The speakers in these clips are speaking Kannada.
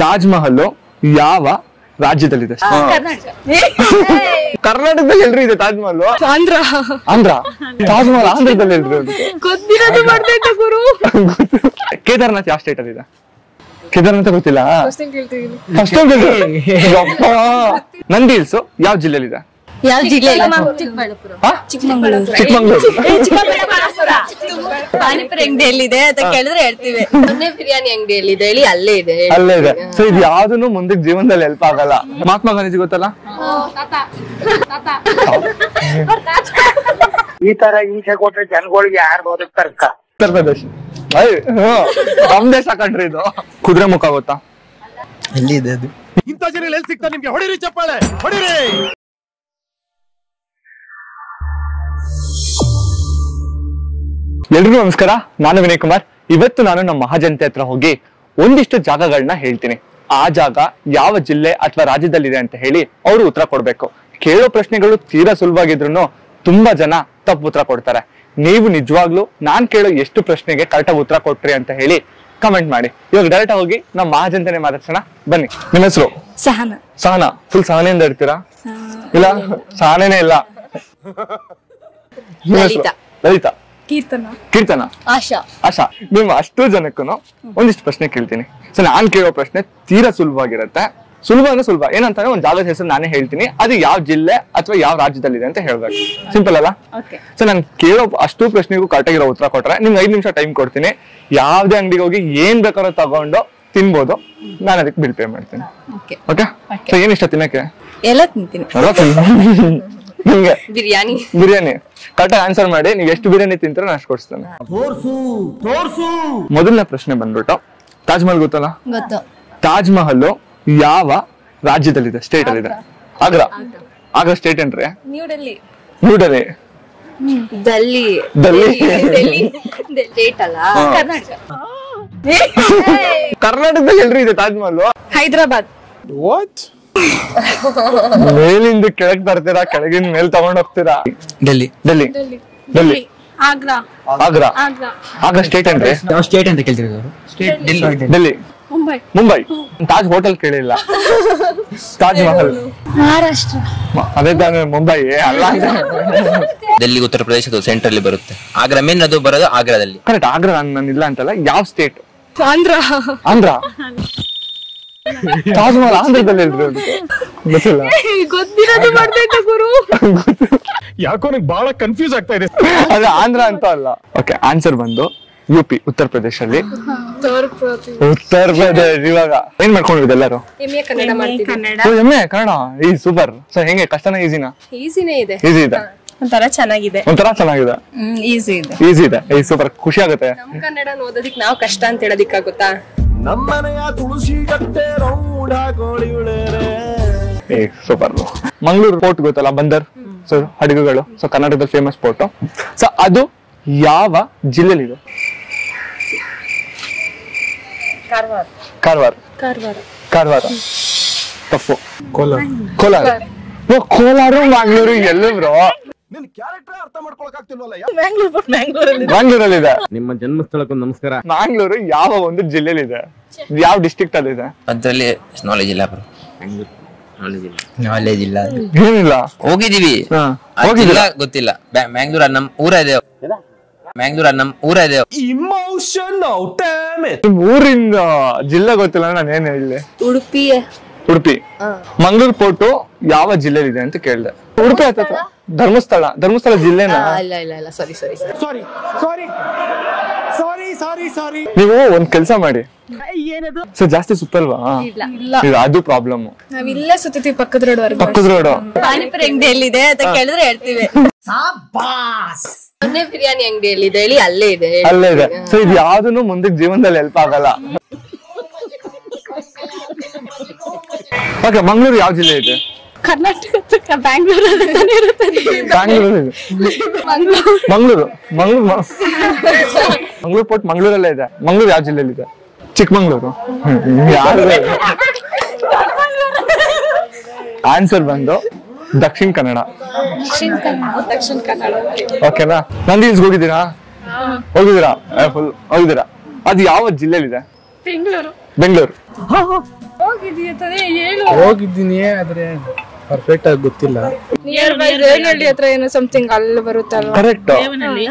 ತಾಜ್ ಮಹಲ್ ಯಾವ ರಾಜ್ಯದಲ್ಲಿದೆ? ಕರ್ನಾಟಕದಲ್ಲಿ ಎಲ್ರಿ ಇದೆ ತಾಜ್ ಮಹಲ್? ಆಂಧ್ರ. ತಾಜ್ ಮಹಲ್ ಆಂಧ್ರದಲ್ಲಿ ಎಲ್ರಿ? ಕೇದಾರ್ನಾಥ್ ಯಾವ ಸ್ಟೇಟ್ ಅಲ್ಲಿ ಇದೆ? ಕೇದಾರ್ನಾಥ ಗೊತ್ತಿಲ್ಲ? ನಂದಿ ಹಿಲ್ಸ್ ಯಾವ ಜಿಲ್ಲೆಯಲ್ಲಿದೆ? ಯಾವ ಜಿಲ್ಲೆ? ಚಿಕ್ಕಮಂಗ್ಳೂರು. ಪಾನಿಪುರಿ ಅಂಗಡಿಯಲ್ಲಿದೆ ಅಂತ ಕೇಳಿದ್ರೆ ಹೇಳ್ತೀವಿ. ಬಿರಿಯಾನಿ ಅಂಗಡಿಯಲ್ಲಿದೆ ಹೇಳಿ, ಅಲ್ಲೇ ಇದೆ. ಸೊ ಇದು ಯಾವ್ದನ್ನು ಮುಂದೆ ಜೀವನದಲ್ಲಿ ಹೆಲ್ಪ್ ಆಗಲ್ಲ. ಮಹಾತ್ಮ ಗಾಂಧೀಜಿ ಗೊತ್ತಲ್ಲ? ಈ ತರ ಹಿಂಸೆ ಕೊಟ್ರೆ ಜನಗಳಿಗೆ ಯಾರು ಬದುಕ್ತಾರ? ಉತ್ತರ ಪ್ರದೇಶ. ನಮ್ ದೇಶ ಕಂಡ್ರಿ ಇದು. ಕುದುರೆ ಮುಖ ಗೊತ್ತಾ? ಎಲ್ಲಿ ಇದೆ ಅದು? ಇಂಥ ಜನ ಎಲ್ಲಿ ಸಿಗ್ತಾರೆ ನಿಮ್ಗೆ? ಹೊಡಿರಿ ಚಪ್ಪಾಳೆ, ಹೊಡಿರಿ. ಎಲ್ರಿಗೂ ನಮಸ್ಕಾರ, ನಾನು ವಿನಯ್ ಕುಮಾರ್. ಇವತ್ತು ನಾನು ನಮ್ಮ ಮಹಾಜನತೆ ಹತ್ರ ಹೋಗಿ ಒಂದಿಷ್ಟು ಜಾಗಗಳನ್ನ ಹೇಳ್ತೀನಿ. ಆ ಜಾಗ ಯಾವ ಜಿಲ್ಲೆ ಅಥವಾ ರಾಜ್ಯದಲ್ಲಿದೆ ಅಂತ ಹೇಳಿ ಅವರು ಉತ್ತರ ಕೊಡ್ಬೇಕು. ಕೇಳೋ ಪ್ರಶ್ನೆಗಳು ತೀರಾ ಸುಲಭವಾಗಿದ್ರು ತುಂಬಾ ಜನ ತಪ್ಪು ಉತ್ತರ ಕೊಡ್ತಾರೆ. ನೀವು ನಿಜವಾಗ್ಲೂ ನಾನ್ ಕೇಳೋ ಎಷ್ಟು ಪ್ರಶ್ನೆಗೆ ಕರೆಕ್ಟಾಗಿ ಉತ್ತರ ಕೊಟ್ರಿ ಅಂತ ಹೇಳಿ ಕಮೆಂಟ್ ಮಾಡಿ. ಇವಾಗ ಡೈರೆಕ್ಟ್ ಹೋಗಿ ನಮ್ಮ ಮಹಾಜನತೆ ಮಾತಾಡ್ಸೋಣ ಬನ್ನಿ. ನಿಮ್ಮ ಹೆಸರು? ಸಹನಾ. ಸಹನಾ. ಫುಲ್ ಸಹನೆಯಿಂದ ಇರ್ತೀರಾ? ಇಲ್ಲ, ಸಹನೇನೆ ಇಲ್ಲ. ಲಲಿತಾ. ಕೀರ್ತನ. ಆಶಾ. ನಿಮ್ಮ ಅಷ್ಟು ಜನಕ್ಕೂ ಒಂದಿಷ್ಟು ಪ್ರಶ್ನೆ ಕೇಳ್ತೀನಿ. ಸೊ ನಾನ್ ಕೇಳೋ ಪ್ರಶ್ನೆ ತೀರಾ ಸುಲಭವಾಗಿರುತ್ತೆ. ಸುಲಭ ಅಂದ್ರೆ ಸುಲಭ ಏನಂತಾನೆ ಒಂದ್ ಜಾಗದ ಹೆಸರು ನಾನೇ ಹೇಳ್ತೀನಿ, ಅದು ಯಾವ ಜಿಲ್ಲೆ ಅಥವಾ ಯಾವ ರಾಜ್ಯದಲ್ಲಿದೆ ಅಂತ ಹೇಳ್ಬೇಕು. ಸಿಂಪಲ್ ಅಲ್ಲ? ಸೊ ನಾನು ಕೇಳೋ ಅಷ್ಟು ಪ್ರಶ್ನೆಗೂ ಕರೆಕ್ಟಾಗಿರೋ ಉತ್ತರ ಕೊಟ್ರೆ ನಿಮ್ಗೆ 5 ನಿಮಿಷ ಟೈಮ್ ಕೊಡ್ತೀನಿ. ಯಾವ್ದೇ ಅಂಗಡಿಗೆ ಹೋಗಿ ಏನ್ ಬೇಕಾದ್ರೂ ತಗೊಂಡು ತಿನ್ಬೋದು. ನಾನು ಅದಕ್ಕೆ ಬಿಲ್ ಪೇ ಮಾಡ್ತೀನಿ. ಓಕೆ? ಸೊ ಏನ್ ಇಷ್ಟ ತಿನ್ನಕ್ಕೆ? ಎಲ್ಲ ತಿಂತೀನಿ. ನಿಮ್ಗೆ ಬಿರಿಯಾನಿ ಕರೆಕ್ಟಾಗಿ ಆನ್ಸರ್ ಮಾಡಿ. ನೀವು ಎಷ್ಟು ಬಿರಿಯಾನಿ ತಿಂತೀರೋ ನಾನು ಅಷ್ಟು ಕೊಡ್ಸ್ತೇನೆ. ಮೊದಲನೇ ಪ್ರಶ್ನೆ ಬಂದ್ಬಿಟ್ಟು, ತಾಜ್ ಮಹಲ್ ಗೊತ್ತಲ್ಲ? ಗೊತ್ತು. ತಾಜ್ ಮಹಲ್ ಯಾವ ರಾಜ್ಯದಲ್ಲಿದೆ? ಸ್ಟೇಟ್ ಅಲ್ಲಿ ಇದೆ? ಆಗ್ರಾ ಸ್ಟೇಟ್ ಏನ್ರಿ? ನ್ಯೂ ಡೆಲ್ಲಿ. ಸ್ಟೇಟ್ ಅಲ್ಲ, ಕರ್ನಾಟಕದಲ್ಲಿ ಎಲ್ರಿ ಇದೆ ತಾಜ್ ಮಹಲ್? ಹೈದರಾಬಾದ್. ಮೇಲಿಂದ ಕೆಳಗ್ ತರ್ತೀರಾ, ಕೆಳಗಿನ ಮೇಲ್ ತಗೊಂಡ್ ಹೋಗ್ತೀರಾ? ಡೆಲ್ಲಿ. ಆಗ್ರಾ ಸ್ಟೇಟ್ ಏನ್ರಿ? ಯಾವ ಸ್ಟೇಟ್ ಅಂತ ಕೇಳ್ತೀರಿ? ಡೆಲ್ಲಿ. ಮುಂಬೈ. ತಾಜ್ ಹೋಟೆಲ್ ಕೇಳಿಲ್ಲ. ತಾಜ್ ಮಹಲ್ ಮಹಾರಾಷ್ಟ್ರ. ಅದೇ ತಾನೇ ಮುಂಬೈ ಅಲ್ಲ. ಡೆಲ್ಲಿ ಉತ್ತರ ಪ್ರದೇಶದ ಸೆಂಟ್ರಲ್ಲಿ ಬರುತ್ತೆ. ಆಗ್ರಾ ಮೇನ್ ಅದು ಬರೋದು ಆಗ್ರಾದಲ್ಲಿ. ಕರೆಕ್ಟ್. ಆಗ್ರಾ ನಾನು ಇಲ್ಲ ಅಂತಲ್ಲ. ಯಾವ ಸ್ಟೇಟ್? ಆಂಧ್ರ. ತಾಜ್ ಮಹಲ್ ಆಂಧ್ರದಲ್ಲಿ ಎಲ್ರಿ? ಗೊತ್ತಿಲ್ಲ. ಗೊತ್ತಿರೋದು ಮಾಡ್ಬೇಕು ಗುರು. ಯಾಕೋ ನನಗೆ ಬಹಳ ಕನ್ಫ್ಯೂಸ್ ಆಗ್ತಾ ಇದೆ. ಅದು ಆಂಧ್ರ ಅಂತ ಅಲ್ಲ. ಓಕೆ, ಆನ್ಸರ್ ಬಂದು ಯುಪಿ, ಉತ್ತರ ಪ್ರದೇಶಲ್ಲಿ. ಉತ್ತರ ಪ್ರದೇಶ. ಇವಾಗ ಏನ್ ಮಾಡ್ಕೊಂಡಿರೋದು ಎಲ್ಲರೂ? ಎಮ್ಮೆ ಕನ್ನಡ. ಈ ಸೂಪರ್. ಸೊ ಹೆಂಗೆ, ಕಷ್ಟನ ಈಸಿನಾ? ಈಸಿ ಇದೆ. ಒಂಥರ ಚೆನ್ನಾಗಿದೆ. ಈಸಿ ಇದೆ. ಈ ಸೂಪರ್. ಖುಷಿ ಆಗುತ್ತೆ. ನಮ್ ಕನ್ನಡ ಓದೋದಿಕ್ ನಾವು ಕಷ್ಟ ಅಂತ ಹೇಳೋದಿಕ್ಕಾಗುತ್ತಾ? ನಮ್ಮನೆಯ ತುಳಸಿ Gatte round super. Mangaluru port ಗೊತ್ತಲ್ಲ? ಬಂದರ್. ಸೊ ಹಡಗುಗಳು. ಸೊ ಕರ್ನಾಟಕದ ಫೇಮಸ್ ಪೋರ್ಟ್. ಸೊ ಅದು ಯಾವ ಜಿಲ್ಲೆಲಿದೆ? ಕಾರವಾರ. ತಪ್ಪು. ಕೋಲಾರ. ಮಂಗಳೂರು ಎಲ್ಲೂ ಬ್ರೋ? ನಿನ್ ಕ್ಯಾರೆಕ್ಟರ್ ಅರ್ಥ ಮಾಡ್ಕೊಳಕ್ ಆಗ್ತಿಲ್ವಲ್ಲ. ಮಂಗಳೂರಲ್ಲಿದೆ. ನಿಮ್ಮ ಜನ್ಮಸ್ಥಳಕ್ಕೂ ನಮಸ್ಕಾರ. ಮಂಗಳೂರು ಯಾವ ಒಂದು ಜಿಲ್ಲೆಲಿದೆ? ಯಾವ ಡಿಸ್ಟ್ರಿಕ್ಟ್ ಅಲ್ಲಿ ಇದೆ? ಅದ್ರಲ್ಲಿ ನಾಲೆಜ್ ಇಲ್ಲ ಬ್ರೋ. ನಾಲೆಜ್ ಇಲ್ಲ. ಏನಿಲ್ಲ. ಹೋಗಿದೀವಿ, ಗೊತ್ತಿಲ್ಲ. ಮ್ಯಾಂಗ್ಳೂರ್ ನಮ್ ಊರ ಇದೆ. ಇಮೋಷನ್ ಊರಿಂದ ಜಿಲ್ಲೆ ಗೊತ್ತಿಲ್ಲ. ನಾನು ಏನ್ ಹೇಳಿ? ಉಡುಪಿ. ಮಂಗಳೂರು ಪೋರ್ಟು ಯಾವ ಜಿಲ್ಲೆಲಿದೆ ಅಂತ ಕೇಳಿದೆ. ಉಡುಪಿ ಹತ್ರ ಧರ್ಮಸ್ಥಳ ಜಿಲ್ಲೆನಾ? ನೀವು ಒಂದ್ ಕೆಲ್ಸ ಮಾಡಿ. ಸೊ ಜಾಸ್ತಿ ಸುತ್ತಲ್ವಾ? ಅದು ಪ್ರಾಬ್ಲಮ್. ನಾವಿಲ್ಲೇ ಸುತ್ತೀವಿ, ಪಕ್ಕದ ರೋಡ್. ಪಾನಿಪುರಿ ಅಂಗಡಿಯಲ್ಲಿದೆ ಅಂತ ಕೇಳಿದ್ರೆ ಹೇಳ್ತೀವಿ. ಬಿರಿಯಾನಿ ಅಂಗಡಿಯಲ್ಲಿದೆ ಹೇಳಿ, ಅಲ್ಲೇ ಇದೆ. ಸೊ ಇದು ಯಾವ್ದನ್ನು ಮುಂದೆ ಜೀವನದಲ್ಲಿ ಹೆಲ್ಪ್ ಆಗಲ್ಲ. ಓಕೆ, ಮಂಗಳೂರು ಯಾವ ಜಿಲ್ಲೆ ಇದೆ? ಕರ್ನಾಟಕ. ಮಂಗಳೂರು ಪೋರ್ಟ್ ಮಂಗಳೂರಲ್ಲೇ ಇದೆ. ಮಂಗಳೂರು ಯಾವ ಜಿಲ್ಲೆಯಲ್ಲಿ ಇದೆ? ಚಿಕ್ಕಮಂಗ್ಳೂರು. ಆನ್ಸರ್ ಬಂದು ದಕ್ಷಿಣ ಕನ್ನಡ. ಓಕೆನಾ? ನಂದಿ ಹಿಲ್ಸ್ ಹೋಗಿದ್ದೀರಾ? ಫುಲ್ ಹೋಗಿದ್ದೀರಾ? ಅದು ಯಾವ ಜಿಲ್ಲೆಯಲ್ಲಿದೆ? ಬೆಂಗಳೂರು. ಹೋಗಿದ್ದೀನಿ ಆದ್ರೆ ಪರ್ಫೆಕ್ಟ್ ಆಗಿ ಗೊತ್ತಿಲ್ಲ. ನಿಯರ್ ಬೈ ದೇವನಹಳ್ಳಿ ಹತ್ರ ಏನೋ ಸಮಥಿಂಗ್ ಅಲ್ಲಿ ಬರುತ್ತಲ್ಲ. ಕರೆಕ್ಟ್. ದೇವನಹಳ್ಳಿ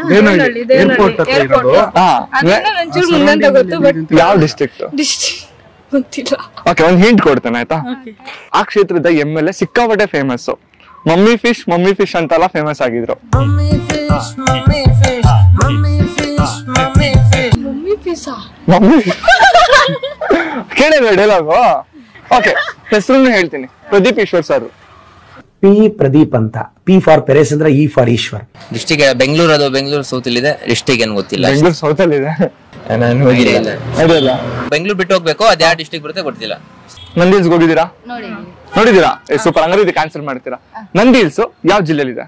ಏರ್ಪೋರ್ಟ್ ಹತ್ರ ಇರೋದು. ಒಂಚೂರು ಮುಂದಂತ ಗೊತ್ತು ಬಟ್ ಯಾವ ಡಿಸ್ಟ್ರಿಕ್ಟ್ ಗೊತ್ತಿಲ್ಲ. ಓಕೆ, ಒಂದ್ ಹಿಂಟ್ ಕೊಡ್ತೇನೆ ಆಯ್ತಾ. ಆ ಕ್ಷೇತ್ರದ MLA ಸಿಕ್ಕಾಪಟ್ಟೆ ಫೇಮಸ್. ಮಮ್ಮಿ ಫಿಶ್ ಅಂತೆಲ್ಲ ಫೇಮಸ್ ಆಗಿದ್ರು. ಮಮ್ಮಿ ಕೇಳಿದ್ರೆ ಡೈಲಾಗು. ಓಕೆ, ಹೆಸರನ್ನು ಹೇಳ್ತೀನಿ. ಪ್ರದೀಪ್ ಈಶ್ವರ್ ಸರ್. ಪಿ ಪ್ರದೀಪ್ ಅಂತ. ಪಿ ಫಾರ್ ಪೆರೇಸ್ ಅಂದ್ರೆ E for Eshwar. District Bengaluru, ಅದು ಬೆಂಗಳೂರು ಸೌತ್ ಅಲ್ಲಿ ಇದೆ. ಡಿಸ್ಟಿಕ್ ಏನ್ ಗೊತ್ತಿಲ್ಲ. ಬೆಂಗಳೂರು ಸೌತ್ ಅಲ್ಲಿ ಇದೆ. ಬೆಂಗಳೂರು ಬಿಟ್ಟು ಹೋಗ್ಬೇಕು, ಅದ್ ಯಾವ ಡಿಸ್ಟಿಕ್ ಬರುತ್ತೆ ಗೊತ್ತಿಲ್ಲ. ನಂದಿ ಹಿಲ್ಸ್ ಹೋಗಿದ್ದೀರಾ? ನೋಡಿದೀರಾ? ಸೂಪರ್. ಹಂಗಾರೆ ಇದಕ್ಕೆ ಆನ್ಸರ್ ಮಾಡ್ತೀರಾ. ನಂದಿ ಹಿಲ್ಸ್ ಯಾವ ಜಿಲ್ಲೆಯಲ್ಲಿದೆ?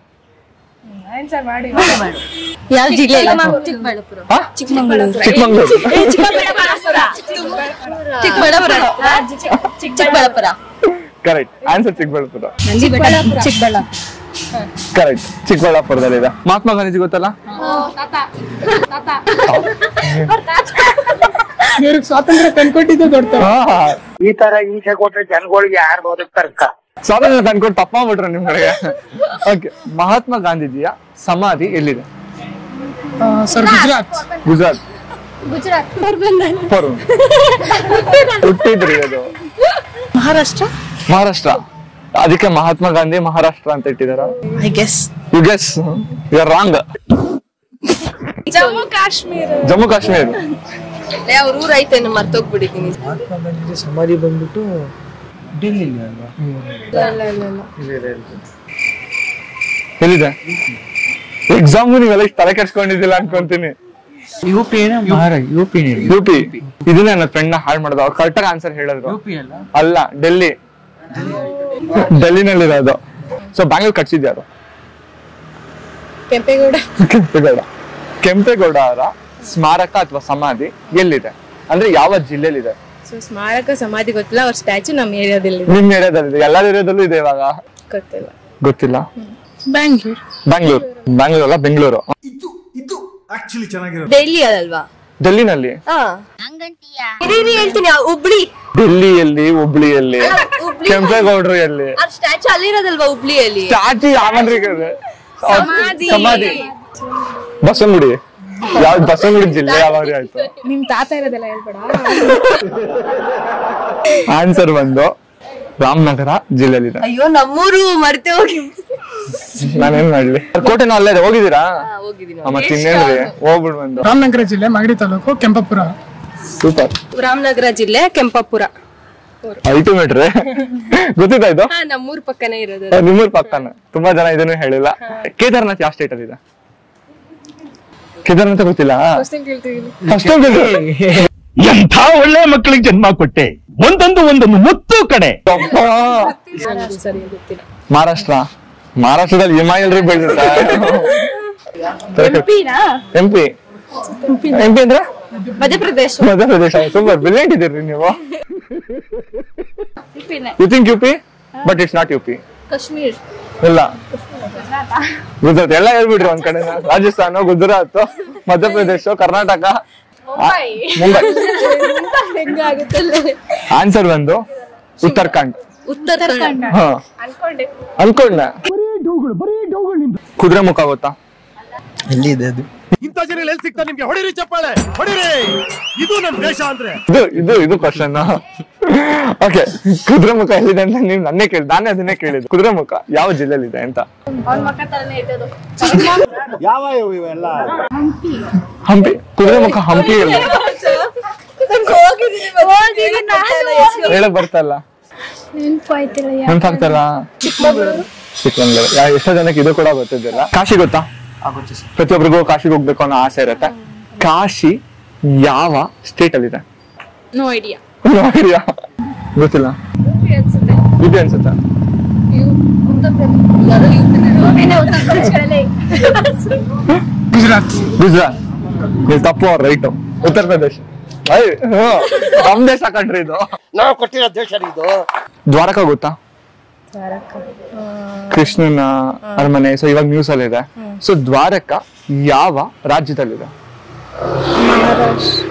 ಯಾವ ಜಿಲ್ಲೆ? Chikkamangaluru. Chikkaballapur. Correct answer. Chikkaballapur. Chikkaballapur. Correct, ಚಿಕ್ಕಬಳ್ಳಾಪುರದಲ್ಲಿದೆ. ಮಹಾತ್ಮ ಗಾಂಧೀಜಿ ಗೊತ್ತಲ್ಲ? ಸ್ವಾತಂತ್ರ್ಯ ತಂದ್ಕೊಟ್ಟಿದ್ದು ದೊಡ್ಡ. ಈ ತರ ಹಿಂಸೆ ಕೊಟ್ರೆ ಜನಗಳಿಗೆ ಯಾರು ಬದುಕ್ತಾರಕ್ಕ? ಸ್ವಾತಂತ್ರ್ಯ ತಂದ್ಕೊಂಡು ತಪ್ಪ ಮಾಡ್ಬಿಟ್ರೆ ನಿಮ್ ಕಡೆಗೆ. ಓಕೆ, ಮಹಾತ್ಮ ಗಾಂಧೀಜಿಯ ಸಮಾಧಿ ಎಲ್ಲಿದೆ? ಸರ್ ಗುಜರಾತ್. ಹುಟ್ಟಿದ್ರಿ ಅದು ಮಹಾರಾಷ್ಟ್ರ. ಅದಕ್ಕೆ ಮಹಾತ್ಮ ಗಾಂಧಿ ಮಹಾರಾಷ್ಟ್ರ ಅಂತ ಇಟ್ಟಿದಾರ. You guess. You are wrong. Jammu Kashmir. ಅವ್ರ ಊರ್ ಐತೇನು ಮರ್ತೋಗ್ಬಿಟ್ಟಿದ್ದೀನಿ. ಮಹಾತ್ಮ ಗಾಂಧಿ ಸಮಾಧಿ ಬಂದ್ಬಿಟ್ಟು ಡೆಲ್ಲಿ ಅಲ್ವಾ? ಎಲ್ಲಿದೆ? ಎಕ್ಸಾಮ್ ನೀವೆಲ್ಲ ಇಷ್ಟು ತಲೆ ಕೆಡ್ಸ್ಕೊಂಡಿದ್ದಿಲ್ಲ ಅನ್ಕೊಂತೀನಿ. ಯುಪಿ. ಇದನ್ನ ನನ್ನ ಫ್ರೆಂಡ್ ನ ಹಾಳು ಮಾಡೋದು. ಅವ್ರು ಕರೆಕ್ಟ್ ಆಗಿ ಆನ್ಸರ್ ಹೇಳಿದ್ರು. ಅಲ್ಲ, ಡೆಲ್ಲಿನಲ್ಲಿರೋದು. ಸೊ ಬ್ಯಾಂಗ್ಳೂರ್ ಕಟ್ಸಿದ್ಯಾರು? ಕೆಂಪೇಗೌಡ ಅವರ ಸ್ಮಾರಕ ಅಥವಾ ಸಮಾಧಿ ಎಲ್ಲಿದೆ? ಅಂದ್ರೆ ಯಾವ ಜಿಲ್ಲೆಲಿದೆ? ಸ್ಮಾರಕ ಸಮಾಧಿ ಗೊತ್ತಿಲ್ಲ. ಅವ್ರ ಸ್ಟ್ಯಾಚು ನಮ್ಮ ಏರಿಯಾದಲ್ಲಿ. ನಿಮ್ ಏರಿಯಾದಲ್ಲಿ? ಎಲ್ಲಾ ಏರಿಯಾದಲ್ಲೂ ಇದೆ ಇವಾಗ? ಗೊತ್ತಿಲ್ಲ. ಬ್ಯಾಂಗ್ಳೂರ್ ಅಲ್ಲ, ಬೆಂಗಳೂರು. ಡೆಲ್ಲಿ ಅದಲ್ವಾ? ಡೆಲ್ಲಿನಲ್ಲಿ ಹೇಳ್ತೀನಿ. ಹುಬ್ಳಿ. ಡೆಲ್ಲಿಯಲ್ಲಿ, ಹುಬ್ಳಿಯಲ್ಲಿ, ಕೆಂಪೇಗೌಡರು ಎಲ್ಲಿ? ಸ್ಟ್ಯಾಚು ಅಲ್ಲಿರೋದಲ್ವಾ ಹುಬ್ಳಿಯಲ್ಲಿ? ಸ್ಟ್ಯಾಚು ಯಾವನ್ರಿ? ಸಮಾಧಿ ಬಸವನಗುಡಿ. ಯಾವ್ದು? ಬಸವನಗುಡಿ ಜಿಲ್ಲೆ ಯಾವಾಗ ಆಯ್ತು? ನಿಮ್ ತಾತ ಇರೋದೆಲ್ಲ ಹೇಳ್ಬೇಡ. ಆನ್ಸರ್ ಬಂದು ರಾಮನಗರ ಜಿಲ್ಲೆಯಲ್ಲಿದೆ. ಅಯ್ಯೋ, ನಮ್ಮೂರು ಮರ್ತೆ ಹೋಗಿ. ನಾನೇನ್ ಮಾಡ್ಲಿ? ಕೋಟೆನ ಅಲ್ಲೇ ಹೋಗಿದ್ದೀರಾ? ಮತ್ತೆ ಇನ್ನೇನ್ರಿ, ಹೋಗ್ಬಿಡ್ ಬಂದು. ರಾಮನಗರ ಜಿಲ್ಲೆ, ಮಾಗಡಿ ತಾಲೂಕು, ಕೆಂಪಪುರ. ಸೂಪರ್. ರಾಮನಗರ ಜಿಲ್ಲೆ, ಕೆಂಪಪುರ. ಅಲ್ಟಿಮೇಟ್ ರೀ. ಗೊತ್ತಿತ್ತಾ ಇದು? ನಮ್ಮೂರ್ ಪಕ್ಕನೇ ಇರೋದು. ನಿಮ್ಮೂರ್ ಪಕ್ಕನ. ತುಂಬಾ ಜನ ಇದನ್ನು ಹೇಳಿಲ್ಲ. ಕೇದಾರ್ನಾಥ್ ಯಾವ ಸ್ಟೇಟ್ ಅಲ್ಲಿ ಇದೆ? ಕೇದಾರ್ನಾಥ ಗೊತ್ತಿಲ್ಲ? ಎಂಥ ಒಳ್ಳೆ ಮಕ್ಕಳಿಗೆ ಜನ್ಮ ಕೊಟ್ಟೆ. ಒಂದೊಂದು ಮುತ್ತು ಕಡೆ. ಮಹಾರಾಷ್ಟ್ರದಲ್ಲಿ ಹಿಮಾಯಲ್ರಿ ಬೆಳೆದಿರ್ತಾ. MP ಅಂದ್ರೆ ಮಧ್ಯಪ್ರದೇಶ. ಸೂಪರ್, ಬ್ರಿಲಿಯಂಟ್ ಇದೀರಿ ನೀವು. You think UP, but it's not UP. Kashmir ಇಲ್ಲ, ಗುಜರಾತ್. ಎಲ್ಲ ಹೇಳ್ಬಿಡ್ರಿ ಒಂದ್ ಕಡೆ. ರಾಜಸ್ಥಾನ, ಗುಜರಾತ್, ಮಧ್ಯಪ್ರದೇಶ, ಕರ್ನಾಟಕ, ಮುಂಬೈ. ಆನ್ಸರ್ ಬಂದು ಉತ್ತರಾಖಂಡ್. ಅನ್ಕೊಂಡ. ಕುದುರೆಮುಖ ಗೊತ್ತಾ? ಎಲ್ಲಿದೆ ಅದು? ಇಂಥ ಜನ ಎಲ್ಲಿ ಸಿಗ್ತಾರೆ ನಿಮ್ಗೆ? ಹೊಡಿರಿ ಚಪ್ಪಾಳೆ, ಹೊಡಿರಿ. ಇದು ನಮ್ ದೇಶ ಅಂದ್ರೆ. ಇದು ಕ್ವಶನ್. ಓಕೆ, ಕುದುರೆಮುಖ ಎಲ್ಲಿದೆ ಅಂತ ನೀವು ನಾನೇ ಅದನ್ನೇ ಕೇಳಿದ್ದು. ಕುದುರೆಮುಖ ಯಾವ ಜಿಲ್ಲೆಯಲ್ಲಿದೆ ಅಂತ? ಯಾವ ಇವೆಲ್ಲ? ಹಂಪಿ. ಕುದುರೆಮುಖ ಹಂಪಿ ಎಲ್ಲ ಹೇಳಕ್ ಬರ್ತಲ್ಲ, ನೆನ್ಪಾಗ್ತಲ್ಲ. ಚಿಕ್ಕಮಂಗ್ಳೂರು. ಎಷ್ಟೋ ಜನಕ್ಕೆ ಇದು ಕೂಡ ಗೊತ್ತಿದ್ದಿಲ್ಲ. ಕಾಶಿ ಗೊತ್ತಾ? ಪ್ರತಿಯೊಬ್ಬರಿಗೂ ಕಾಶಿಗೆ ಹೋಗ್ಬೇಕು ಅನ್ನೋ ಆಸೆ ಇರುತ್ತೆ. ಕಾಶಿ ಯಾವ ಸ್ಟೇಟ್ ಅಲ್ಲಿ ಇದೆ? No idea. ಗೊತ್ತಿಲ್ಲ. UP ಅನ್ಸುತ್ತೆ. ಗುಜರಾತ್. ನೀವು ತಪ್ಪು, ರೈಟ್. ಉತ್ತರ ಪ್ರದೇಶ. ನಮ್ ದೇಶ ಕಂಡ್ರಿ ಇದು. ನಾವು ಕೊಟ್ಟಿರೋ ದೇಶ ಇದು. ದ್ವಾರಕಾ ಗೊತ್ತಾ? ಕೃಷ್ಣನ ಅರಮನೆ. ಸೊ ಇವಾಗ ನ್ಯೂಸ್ ಅಲ್ಲಿ ಇದೆ. ಸೊ ದ್ವಾರಕಾ ಯಾವ ರಾಜ್ಯದಲ್ಲಿದೆ? ಮಹಾರಾಷ್ಟ್ರ,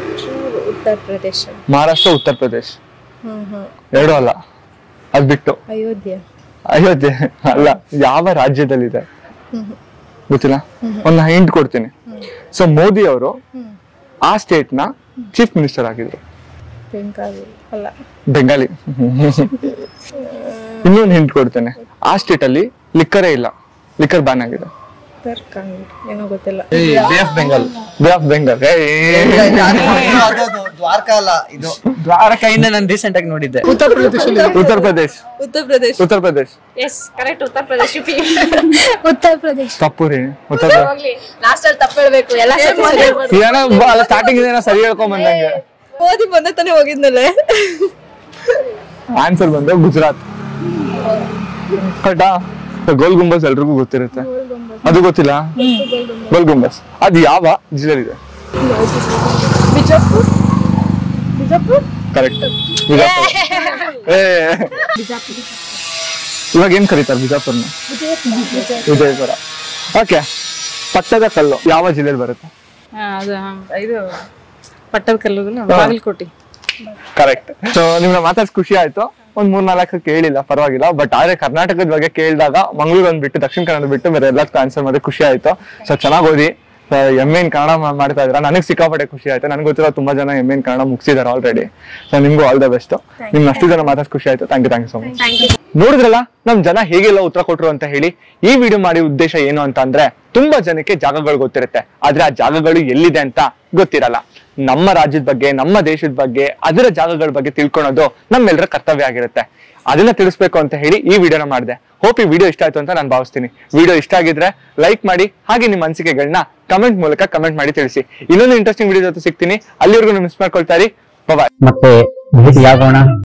ಉತ್ತರ ಪ್ರದೇಶ. ಮಹಾರಾಷ್ಟ್ರ, ಉತ್ತರ ಪ್ರದೇಶ. ಎರಡು ಅಲ್ಲ, ಅದ್ ಬಿಟ್ಟು ಅಯೋಧ್ಯೆ ಅಯೋಧ್ಯೆ ಅಲ್ಲ. ಯಾವ ರಾಜ್ಯದಲ್ಲಿದೆ ಗೊತ್ತಿಲ್ಲ. ಒಂದು ಹಿಂಟ್ ಕೊಡ್ತೀನಿ. ಸೊ ಮೋದಿ ಅವರು ಆ ಸ್ಟೇಟ್ ನ ಚೀಫ್ ಮಿನಿಸ್ಟರ್ ಆಗಿದ್ರು. ಬೆಂಗಾಲಿ. ಇನ್ನೊಂದು ಹಿಂಟ್ ಕೊಡ್ತೇನೆ. ಆ ಸ್ಟೇಟ್ ಅಲ್ಲಿ ಲಿಕ್ಕರೇ ಇಲ್ಲ, ಲಿಕ್ಕರ್ ಬ್ಯಾನ್ ಆಗಿದೆ. ಏನೋ ಗೊತ್ತಿಲ್ಲ. Bay of Bengal. Bay of Bengal. Dwarka ಅಲ್ಲ, ಇದು ದ್ವಾರಕಾಯಿಂದ ನಾನು ರೀಸೆಂಟ್ ಆಗಿ ನೋಡಿದ್ದೆ. ಉತ್ತರ ಪ್ರದೇಶ್. ಉತ್ತರ ಪ್ರದೇಶ್. Yes correct, Uttar Pradesh. ಉತ್ತರ ಪ್ರದೇಶ್. ತಪ್ಪು ರೀ. ಉತ್ತರ ಲಾಸ್ಟ್ ಅಲ್ಲಿ ತಪ್ಪು ಹೇಳ್ಬೇಕು ಎಲ್ಲ. ಏನೋ ಸ್ಟಾರ್ಟಿಂಗ್ ಏನೋ ಸರಿ ಹೇಳ್ಕೊಂಡ್ ಬಂದಂಗೆ. ಮೋದಿ ಬಂದ ತಾನೇ ಹೋಗಿದ್ನಲ್ಲ. ಆನ್ಸರ್ ಬಂದು ಗುಜರಾತ್. ಕರೆಕ್ಟಾ? ಗೋಲ್ ಗುಂಬಸ್ ಎಲ್ರಿಗೂ ಗೊತ್ತಿರುತ್ತೆ. ಅದು ಗೊತ್ತಿಲ್ಲ? ಗೋಲ್ ಗುಂಬಸ್ ಅದು ಯಾವ ಜಿಲ್ಲೆಲಿದೆ? ಕರೆಕ್ಟ್. ಇವಾಗ ಏನ್ ಕರೀತಾರೆ ಬಿಜಾಪುರ್ನ? ವಿಜಯಪುರ. ಓಕೆ. ಪಟ್ಟದ ಕಲ್ಲು ಯಾವ ಜಿಲ್ಲೆಯಲ್ಲಿ ಬರುತ್ತೆ? ಇದು ಪಟ್ಟದ ಕಲ್ಲು ಬಾಗಲಕೋಟೆ. ಕರೆಕ್ಟ್. ಸೊ ನಿಮ್ನ ಮಾತಾಡ್ಸ್ ಖುಷಿ ಆಯ್ತು. ಒಂದ್ 3-4 ಕೇಳಿಲ್ಲ, ಪರವಾಗಿಲ್ಲ. ಬಟ್ ಆದ್ರೆ ಕರ್ನಾಟಕದ ಬಗ್ಗೆ ಕೇಳಿದಾಗ ಮಂಗಳೂರು ಅಂದ್ಬಿಟ್ಟು ದಕ್ಷಿಣ ಕನ್ನಡ ಬಿಟ್ಟು ಬೇರೆ ಎಲ್ಲದಕ್ಕೂ ಆನ್ಸರ್ ಮಾಡಿದ್ರೆ ಖುಷಿ ಆಯ್ತು. ಸೊ ಚೆನ್ನಾಗಿ ಓದಿ. ಎಮ್.ಎ ಕನ್ನಡ ಮಾಡ್ತಾ ಇದ್ರ. ನನಗೆ ಸಿಕ್ಕಾಪಟ್ಟೆ ಖುಷಿ ಆಯ್ತು. ನನಗೆ ಗೊತ್ತಿರೋ ತುಂಬಾ ಜನ ಎಮ್.ಎ ಕನ್ನಡ ಮುಗಿಸಿದಾರೆ ಆಲ್ರೆಡಿ. ಸೊ ನಿಮ್ಗೂ ಆಲ್ ದ ಬೆಸ್ಟ್. ನಿಮ್ಗೆ ಅಷ್ಟು ಜನ ಮಾತಾಡ್ಸ್ ಖುಷಿ ಆಯ್ತು. Thank you so much. ನೋಡಿದ್ರಲ್ಲ ನಮ್ ಜನ ಹೇಗೆಲ್ಲ ಉತ್ತರ ಕೊಟ್ರು ಅಂತ ಹೇಳಿ. ಈ ವಿಡಿಯೋ ಮಾಡಿ ಉದ್ದೇಶ ಏನು ಅಂತ ಅಂದ್ರೆ, ತುಂಬಾ ಜನಕ್ಕೆ ಜಾಗಗಳು ಗೊತ್ತಿರುತ್ತೆ, ಆದ್ರೆ ಆ ಜಾಗಗಳು ಎಲ್ಲಿದೆ ಅಂತ ಗೊತ್ತಿರಲ್ಲ. ನಮ್ಮ ರಾಜ್ಯದ ಬಗ್ಗೆ, ನಮ್ಮ ದೇಶದ ಬಗ್ಗೆ, ಅದರ ಜಾಗಗಳ ಬಗ್ಗೆ ತಿಳ್ಕೊಳೋದು ನಮ್ಮೆಲ್ಲರ ಕರ್ತವ್ಯ ಆಗಿರುತ್ತೆ. ಅದನ್ನ ತಿಳಿಸ್ಬೇಕು ಅಂತ ಹೇಳಿ ಈ ವಿಡಿಯೋನ ಮಾಡಿದೆ. ಹೋಪ್ ಈ ವಿಡಿಯೋ ಇಷ್ಟ ಆಯ್ತು ಅಂತ ನಾನು ಭಾವಿಸ್ತೀನಿ. ವಿಡಿಯೋ ಇಷ್ಟ ಆಗಿದ್ರೆ ಲೈಕ್ ಮಾಡಿ, ಹಾಗೆ ನಿಮ್ಮ ಅನಿಸಿಕೆಗಳನ್ನ ಕಮೆಂಟ್ ಮೂಲಕ ಕಮೆಂಟ್ ಮಾಡಿ ತಿಳಿಸಿ. ಇನ್ನೊಂದು ಇಂಟ್ರೆಸ್ಟಿಂಗ್ ವಿಡಿಯೋ ಜೊತೆ ಸಿಗ್ತೀನಿ. ಅಲ್ಲಿವರೆಗೂ ಮಿಸ್ ಮಾಡ್ಕೊಳ್ತಾ ಇರಿ. ಬಾಯ್. ಮತ್ತೆ ಭೇಟಿಯಾಗೋಣ.